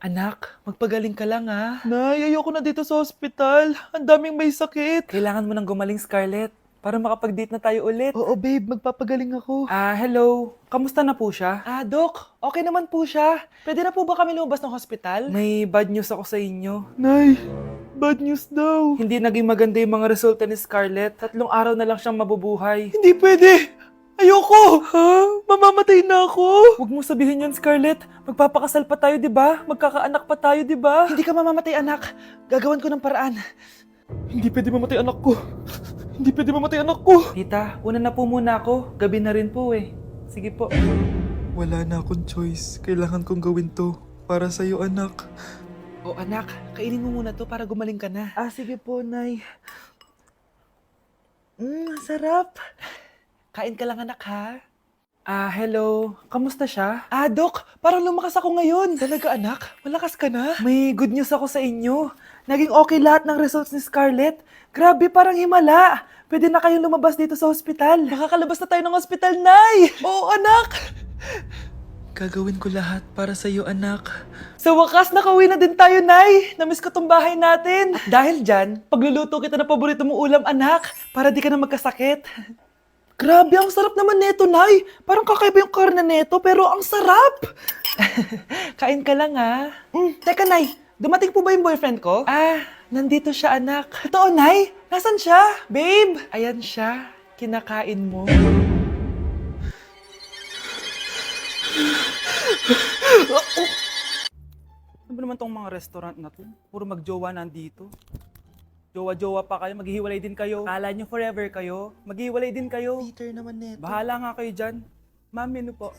Anak, magpagaling ka lang ha. Nay, ayoko na dito sa ospital. Ang daming may sakit. Kailangan mo nang gumaling, Scarlett, para makapag-date na tayo ulit. Oo, babe. Magpapagaling ako. Hello. Kamusta na po siya? Doc. Okay naman po siya. Pwede na po ba kami lumabas ng hospital? May bad news ako sa inyo. Nay, bad news daw. Hindi naging maganda yung mga resulta ni Scarlett. 3 araw na lang siyang mabubuhay. Hindi pwede! Ayoko! Ha? Mamamatay na ako! Huwag mo sabihin yun, Scarlett. Magpapakasal pa tayo, di ba? Magkakaanak pa tayo, di ba? Hindi ka mamamatay, anak. Gagawan ko ng paraan. Hindi pwede mamatay anak ko. Hindi pwede mamatay anak ko. Tita, una na po muna ako. Gabi na rin po eh. Sige po. Wala na akong choice. Kailangan kong gawin to. Para sa'yo, anak. O anak, kainin mo muna to para gumaling ka na. Sige po, Nay. Sarap. Kain ka lang, anak, ha? Hello. Kamusta siya? Doc, parang lumakas ako ngayon. Talaga, anak? Malakas ka na? May good news ako sa inyo. Naging okay lahat ng results ni Scarlett. Grabe, parang himala. Pwede na kayong lumabas dito sa ospital. Makakalabas na tayo ng ospital, Nay! Oo, anak! Gagawin ko lahat para sa iyo, anak. Sa wakas, nakauwi na din tayo, Nay. Namiss ko tong bahay natin. At dahil dyan, pagluluto kita ng paborito mong ulam, anak, para di ka na magkasakit. Grabe, ang sarap naman neto, Nay. Parang kakaiba yung karne neto, pero ang sarap. Kain ka lang, ha? Teka, Nay. Dumating po ba yung boyfriend ko? Nandito siya, anak. Totoo, Nay? Nasaan siya? Babe! Ayan siya. Kinakain mo. Ano ba naman tong mga restaurant na to? Puro magjowa nandito. Jowa-jowa pa kayo, maghihiwalay din kayo. Akala nyo forever kayo, maghihiwalay din kayo. Peter naman neto. Bahala nga kayo dyan. Ma'am, menu po.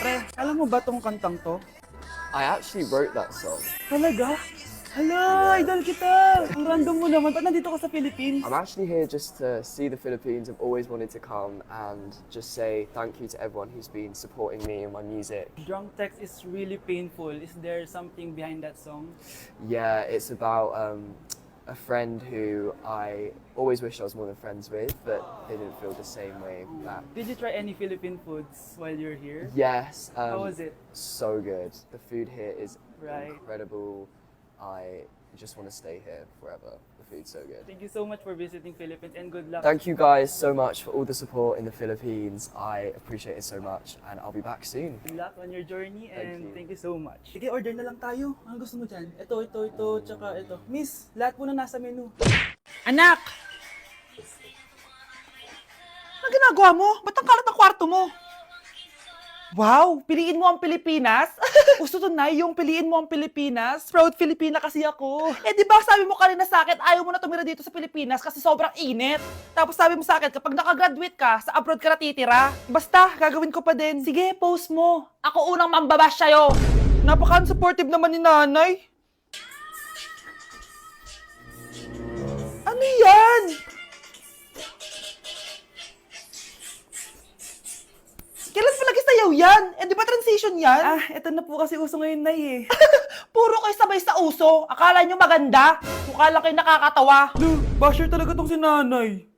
Pre, alam mo ba tong kantang to? I actually wrote that song. Talaga? Hala, idol kita! Ang random mo naman. Ba't nandito ka sa Philippines? I'm actually here just to see the Philippines. I've always wanted to come and just say thank you to everyone who's been supporting me and my music. Drunk text is really painful. Is there something behind that song? Yeah, it's about a friend who I always wished I was more than friends with, but they didn't feel the same way back. Did you try any Philippine foods while you're here? Yes. How was it? So good. The food here is Right. incredible. I just want to stay here forever. The food's so good. Thank you so much for visiting Philippines and good luck. Thank you guys so much for all the support in the Philippines. I appreciate it so much, and I'll be back soon. Good luck on your journey and you. thank you so much. Sige, order na lang tayo. Ano gusto mo dyan? Ito, tsaka ito. Miss, lahat po na nasa menu. Anak! Ano ginagawa mo? Ba't ang kalat ng kwarto mo? Wow! Piliin mo ang Pilipinas? Gusto to, Nay, yung piliin mo ang Pilipinas? Proud Filipina kasi ako. Di ba sabi mo kanina sa akin, ayaw mo na tumira dito sa Pilipinas kasi sobrang init. Tapos sabi mo sa akin, kapag nakagraduate ka, sa abroad ka natitira. Basta, gagawin ko pa din. Sige, post mo. Ako unang mambabash sa'yo. Napaka-unsupportive naman ni nanay. Ano yan? Kailan pa lagi sayaw yan? Di ba transition yan? Eto na po kasi uso ngayon, Nay eh. Puro kayo sabay sa uso. Akala nyo maganda? Mukha lang kayo nakakatawa. Basher talaga tong si nanay.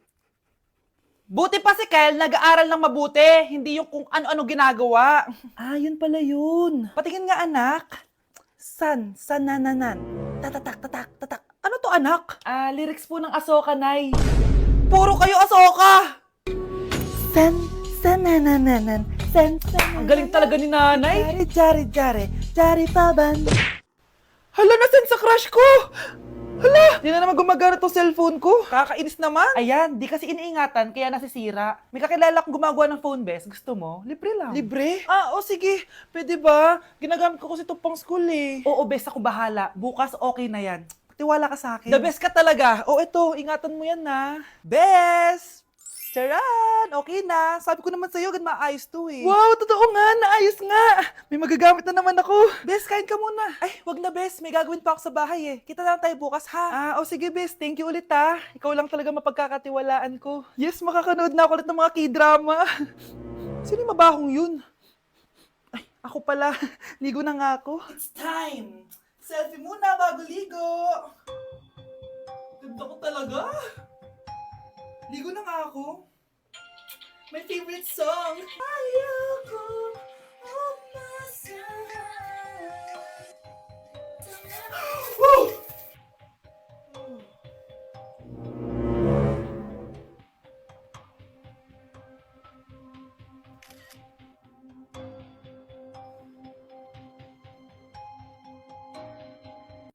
Buti pa si Kyle, nag-aaral ng mabuti. Hindi yung kung ano-ano ginagawa. Yun pala yun. Patingin nga, anak. Sanananan. Tatatak, tatak, tatak. Ano to, anak? Lyrics po ng Asoka, Nay. Puro kayo Asoka! Sanananan. Ang galing talaga ni nanay. Jari paban. Hala, nasan sa crush ko? Hala, di na naman gumagana tong cellphone ko. Kakainis naman. Ayan, di kasi iniingatan, kaya nasisira. May kakilala kong gumagawa ng phone best. Gusto mo? Libre lang. Libre? Sige. Pwede ba? Ginagamit ko kasi ito pang school eh. Oo, best ako bahala. Bukas okay na yan. Tiwala ka sa akin. The best ka talaga. Ito, ingatan mo yan na. Best! Charan! Okay na. Sabi ko naman sa'yo, maayos to eh. Wow, totoo nga. Naayos nga. May magagamit na naman ako. Bes, kain ka muna. Ay, wag na Bes. May gagawin pa ako sa bahay eh. Kita na lang tayo bukas ha. Sige Bes. Thank you ulit ha. Ikaw lang talaga mapagkakatiwalaan ko. Yes, makakanood na ako ulit ng mga K-drama. Sino yung mabahong yun? Ay, ako pala. Ligo na nga ako. It's time. Selfie muna bago ligo. Ganda ko talaga. Ligo na nga ako. My favorite song. Ayoko Woo!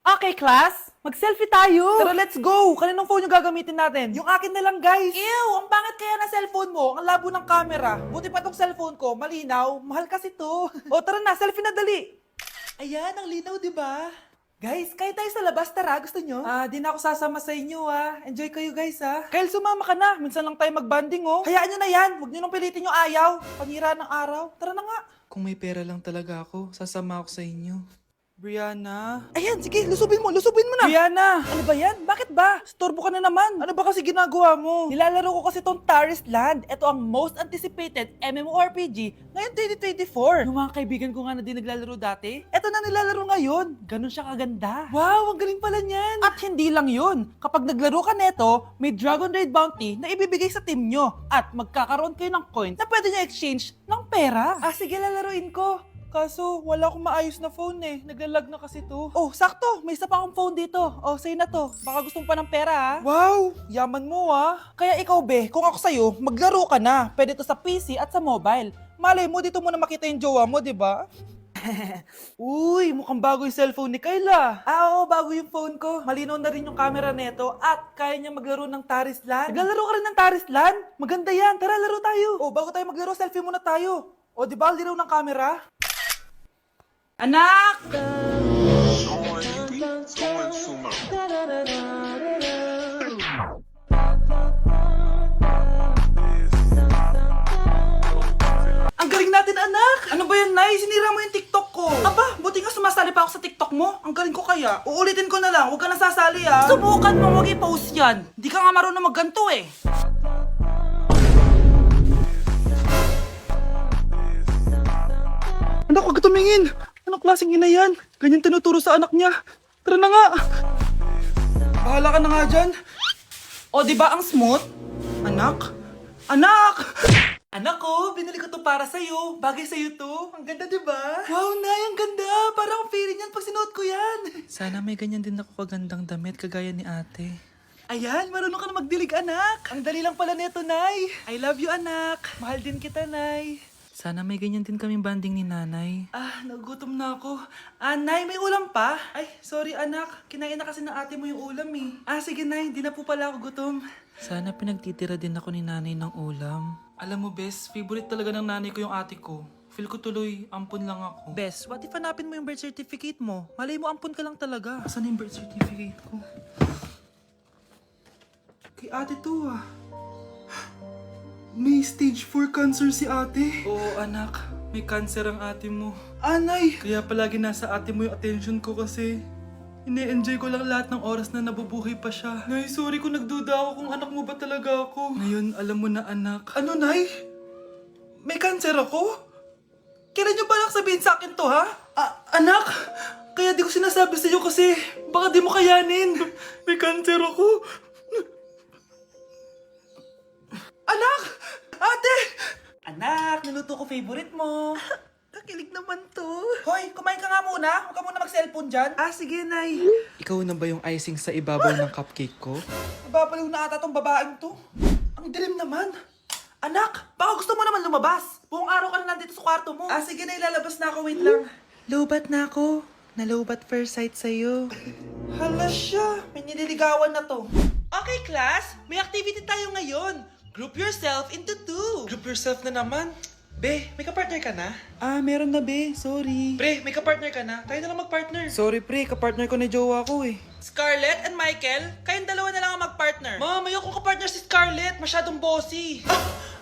Okay, class. Mag-selfie tayo. Tara, let's go. Kaninong phone yung gagamitin natin? Yung akin na lang, guys. Ew, ang pangit kaya na cellphone mo. Ang labo ng camera. Buti pa tong cellphone ko. Malinaw. Mahal kasi to. O, tara na. Selfie na dali. Ayan, ang linaw, di ba? Guys, kayo tayo sa labas. Tara, gusto nyo? Di na ako sasama sa inyo, Enjoy kayo, guys, Kyle, sumama ka na. Minsan lang tayo mag-banding, Hayaan nyo na yan. Huwag nyo nang pilitin yung ayaw. Panira ng araw. Tara na nga. Kung may pera lang talaga ako, sasama ako sa inyo. Brianna? Ayan, sige, lusubin mo na. Brianna! Ano ba yan? Bakit ba? Storbo ka na naman. Ano ba kasi ginagawa mo? Nilalaro ko kasi tong Taris Land. Ito ang most anticipated MMORPG ngayon 2024. Yung mga kaibigan ko nga na din naglalaro dati, ito na nilalaro ngayon. Ganun siya kaganda. Wow, ang galing pala niyan. At hindi lang yun. Kapag naglaro ka neto, may Dragon Raid Bounty na ibibigay sa team nyo. At magkakaroon kayo ng coins na pwede nyo exchange ng pera. Sige, lalaruin ko. Kaso, wala akong maayos na phone Naglalag na kasi to. Oh, sakto! May isa pa akong phone dito. Oh, sa'yo na to. Baka gusto mo pa ng pera, Wow! Yaman mo, Kaya ikaw, be, kung ako sa'yo, maglaro ka na. Pwede to sa PC at sa mobile. Malay mo, dito mo na makita yung jowa mo, di ba? Uy, mukhang bago yung cellphone ni Kayla. Oo, bago yung phone ko. Malinaw na rin yung camera neto at kaya niya maglaro ng Taris Land. Naglalaro ka rin ng Taris Land? Maganda yan. Tara, laro tayo. Oh, bago tayo maglaro, selfie muna tayo. O, di ba, linaw ng camera? Anak! Ang galing natin, anak! Ano ba yan, Nay? Sinira mo yung TikTok ko. Aba, buti nga sumasali pa ako sa TikTok mo. Ang galing ko kaya. Uulitin ko na lang. Huwag ka na sasali, Subukan mo, wag i-post yan. Di ka nga marunong magganto, Anak, huwag ka tumingin! Anong klaseng ina yan? Ganyan tinuturo sa anak niya. Tara na nga! Bahala ka na nga dyan. O, di ba ang smooth? Anak? Anak! Anak ko, binili ko to para sa'yo. Bagay sa'yo to. Ang ganda, di ba? Wow, Nay, ang ganda. Parang feeling yan pag sinuot ko yan. Sana may ganyan din ako kagandang damit kagaya ni ate. Ayan, marunong ka na magdilig, anak. Ang dali lang pala nito, Nay. I love you, anak. Mahal din kita, Nay. Sana may ganyan din kaming banding ni nanay. Nagugutom na ako. Nay, may ulam pa? Ay, sorry anak. Kinain na kasi ng ate mo yung ulam Sige Nay, di na po pala ako gutom. Sana pinagtitira din ako ni nanay ng ulam. Alam mo, Bes, favorite talaga ng nanay ko yung ate ko. Feel ko tuloy, ampun lang ako. Bes, what if hanapin mo yung birth certificate mo? Malay mo, ampun ka lang talaga. Asan yung birth certificate ko? Kay ate to May stage 4 cancer si ate. Oo, anak. May cancer ang ate mo. Anay! Kaya palagi nasa ate mo yung attention ko kasi ine-enjoy ko lang lahat ng oras na nabubuhay pa siya. Nay, sorry kung nagduda ako kung anak mo ba talaga ako. Ngayon, alam mo na, anak. Ano, Nay? May cancer ako? Kailan niyo balak sabihin sa akin to, ha? Anak! Kaya di ko sinasabi sa iyo kasi baka di mo kayanin. May cancer ako. Anak! Ate! Anak, niluto ko favorite mo. Kakilig naman to. Hoy, kumain ka nga muna. Huwag ka muna mag-cellphone dyan. Sige, Nay. Ikaw na ba yung icing sa ibabaw ng cupcake ko? Nababaliw na ata tong babaeng to. Ang dilim naman. Anak, baka gusto mo naman lumabas. Buong araw ka na nandito sa kwarto mo. Sige na, ilalabas na ako. Wait lang. Lobat na ako. Nalobat first sight sa'yo. Hala siya. May nililigawan na to. Okay, class. May activity tayo ngayon. Group yourself into 2. Group yourself na naman? Be, may kapartner ka na? Meron na, be. Sorry. Pre, may kapartner ka na? Tayo na lang magpartner. Sorry, pre. Kapartner ko na jowa ko, Scarlett and Michael, kayong dalawa na lang ang magpartner. Ma'am, ayoko kapartner si Scarlett. Masyadong bossy.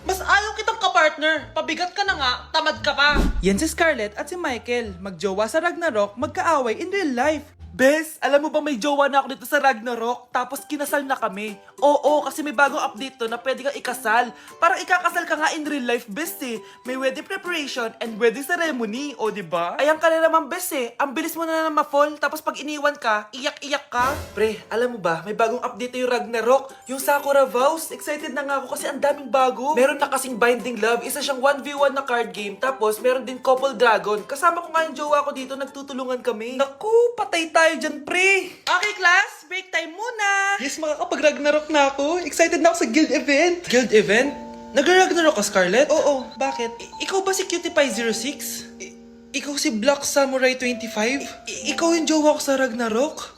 Mas ayaw kitang kapartner. Pabigat ka na nga, tamad ka pa. Yan si Scarlett at si Michael. Magjowa sa Ragnarok, magkaaway in real life. Bes, alam mo ba may jowa na ako dito sa Ragnarok? Tapos kinasal na kami. Oo, kasi may bagong update to na pwede kang ikasal. Parang ikakasal ka nga in real life, bes eh. May wedding preparation and wedding ceremony, o diba? Ayan ka na naman, bes eh. Ang bilis mo na ma-fall, tapos pag iniwan ka, iyak-iyak ka. Pre, alam mo ba, may bagong update yung Ragnarok. Yung Sakura Vows. Excited na nga ako kasi ang daming bago. Meron na kasing Binding Love, isa siyang 1v1 na card game. Tapos meron din Couple Dragon. Kasama ko nga yung jowa ko dito, nagtutulungan kami. Naku, patay tayo dyan, pre. Okay, class, break time muna. Yes, makakapag-Ragnarok na ako. Excited na ako sa guild event. Guild event? Nag-Ragnarok ka, Scarlett? Oo, bakit? Ikaw ba si Cutie Pie 06? Ikaw si Black Samurai 25? Ikaw yung jowa ko sa Ragnarok?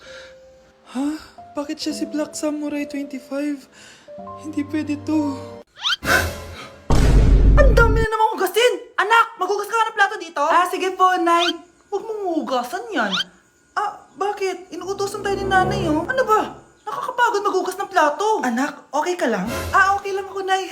Ha? Bakit siya si Black Samurai 25? Hindi pwede to. Ang dami na namang hugasin! Anak, maghugas ka nga ng plato dito? Ah, sige po, Nay. Huwag mong hugasan yan. Ah, bakit? Inuutosan tayo ni Nanay, oh. Ano ba? Nakakapagod maghugas ng plato. Anak, okay ka lang? Ah, okay lang ako, Nay.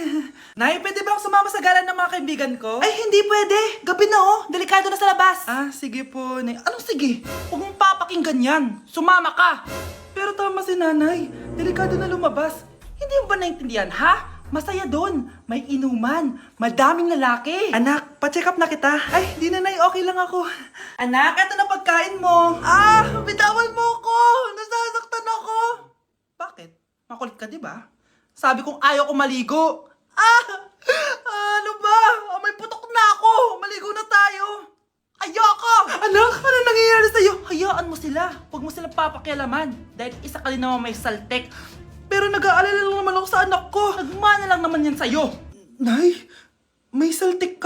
Nay, pwede ba akong sumama sa gala ng mga kaibigan ko? Ay, hindi pwede. Gabi na, oh. Delikado na sa labas. Ah, sige po, Nay. Anong sige? Huwag mong papakinggan yan. Sumama ka. Pero tama si Nanay. Delikado na lumabas. Hindi mo ba naintindihan, ha? Masaya doon. May inuman. Madaming lalaki. Anak, pa-check up na kita. Ay, di na, Nay. Okay lang ako. Anak, eto na pagkain mo. Ah, bitawan mo ako. Nasasaktan ako. Bakit? Makulit ka, di ba? Sabi kong ayaw ko maligo. Ah! Ano ba? May putok na ako. Maligo na tayo. Ayoko! Anak, ano nangyayari sa'yo? Hayaan mo sila. Huwag mo silang papakialaman. Dahil isa ka din naman may saltek. Pero nag-aalala lang naman ako sa anak ko. Nagmana lang naman yan sa'yo. Nay, may saltik ka